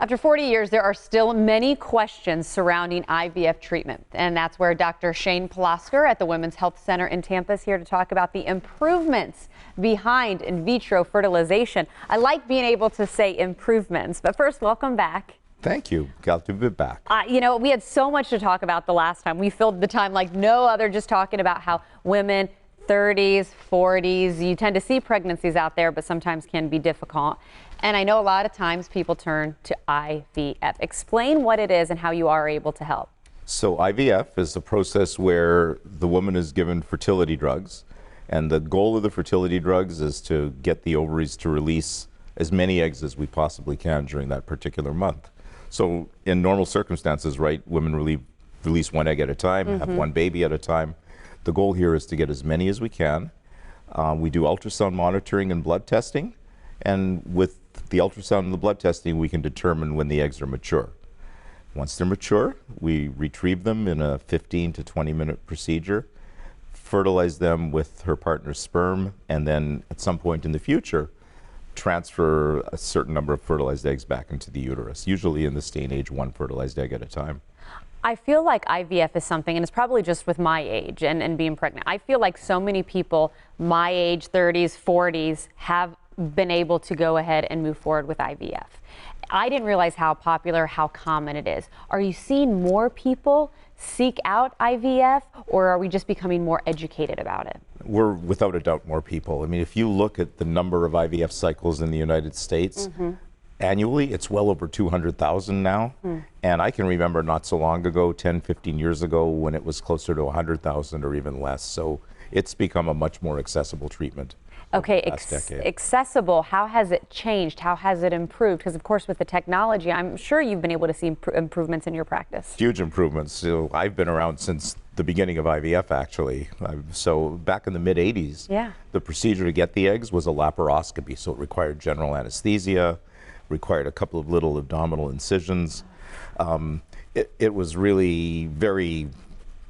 After 40 years, there are still many questions surrounding IVF treatment, and that's where Dr. Shayne Plosker at the Women's Health Center in Tampa is here to talk about the improvements behind in vitro fertilization. I like being able to say improvements, but first, welcome back. Thank you. Glad to be back. You know, we had so much to talk about the last time. We filled the time like no other, just talking about how women 30s, 40s, you tend to see pregnancies out there, but sometimes can be difficult. And I know a lot of times people turn to IVF. Explain what it is and how you are able to help. So IVF is a process where the woman is given fertility drugs. And the goal of the fertility drugs is to get the ovaries to release as many eggs as we possibly can during that particular month. So in normal circumstances, right, women release one egg at a time, have one baby at a time. The goal here is to get as many as we can. We do ultrasound monitoring and blood testing. And with the ultrasound and the blood testing, we can determine when the eggs are mature. Once they're mature, we retrieve them in a 15 to 20-minute procedure, fertilize them with her partner's sperm, and then at some point in the future, transfer a certain number of fertilized eggs back into the uterus, usually in this day and age, one fertilized egg at a time. I feel like IVF is something, and it's probably just with my age and being pregnant. I feel like so many people my age, 30s, 40s, have been able to go ahead and move forward with IVF. I didn't realize how popular, how common it is. Are you seeing more people seek out IVF, or are we just becoming more educated about it? We're without a doubt more people. I mean, if you look at the number of IVF cycles in the United States, annually, it's well over 200,000 now. And I can remember not so long ago, 10, 15 years ago, when it was closer to 100,000 or even less. So it's become a much more accessible treatment. Okay, accessible, how has it changed? How has it improved? Because of course with the technology, I'm sure you've been able to see improvements in your practice. Huge improvements. So I've been around since the beginning of IVF, actually. So back in the mid-'80s, the procedure to get the eggs was a laparoscopy. So it required general anesthesia, required a couple of little abdominal incisions. It was really very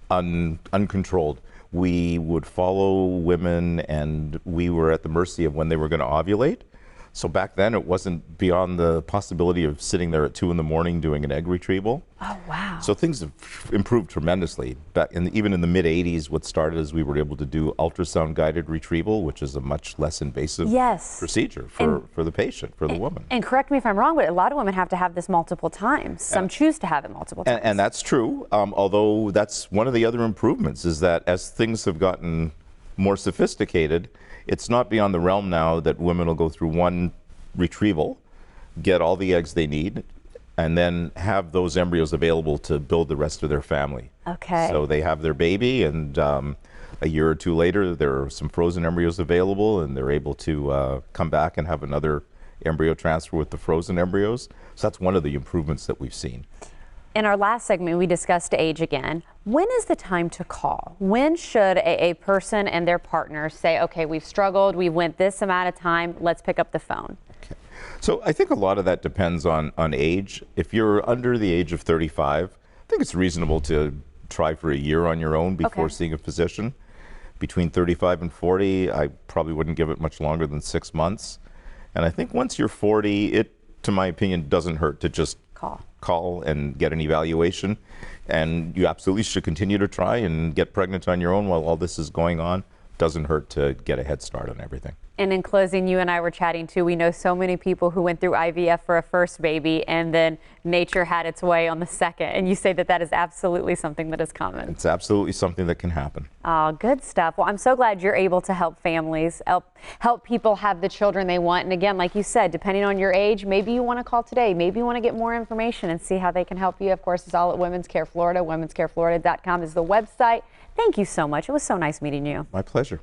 uncontrolled. We would follow women, and we were at the mercy of when they were going to ovulate. So back then, it wasn't beyond the possibility of sitting there at 2 in the morning doing an egg retrieval. Oh, wow. So things have improved tremendously. Even in the mid-'80s, what started is we were able to do ultrasound-guided retrieval, which is a much less invasive procedure for the patient, for the woman. And correct me if I'm wrong, but a lot of women have to have this multiple times. Some choose to have it multiple times. And that's true, although that's one of the other improvements, is that as things have gotten more sophisticated, it's not beyond the realm now that women will go through one retrieval, get all the eggs they need, and then have those embryos available to build the rest of their family. Okay. So they have their baby, and a year or two later, there are some frozen embryos available, and they're able to come back and have another embryo transfer with the frozen embryos. So that's one of the improvements that we've seen. In our last segment, we discussed age again. When is the time to call? When should a person and their partner say, okay, we've struggled, we went this amount of time, let's pick up the phone? Okay. So I think a lot of that depends on age. If you're under the age of 35, I think it's reasonable to try for a year on your own before seeing a physician. Between 35 and 40, I probably wouldn't give it much longer than 6 months. And I think once you're 40, it, to my opinion, doesn't hurt to just call and get an evaluation, and you absolutely should continue to try and get pregnant on your own while all this is going on. Doesn't hurt to get a head start on everything. And in closing, you and I were chatting too. We know so many people who went through IVF for a first baby and then nature had its way on the second. And you say that that is absolutely something that is common. It's absolutely something that can happen. Oh, good stuff. Well, I'm so glad you're able to help families, help people have the children they want. And again, like you said, depending on your age, maybe you want to call today. Maybe you want to get more information and see how they can help you. Of course, it's all at Women's Care Florida. Women'sCareFlorida.com is the website. Thank you so much. It was so nice meeting you. My pleasure.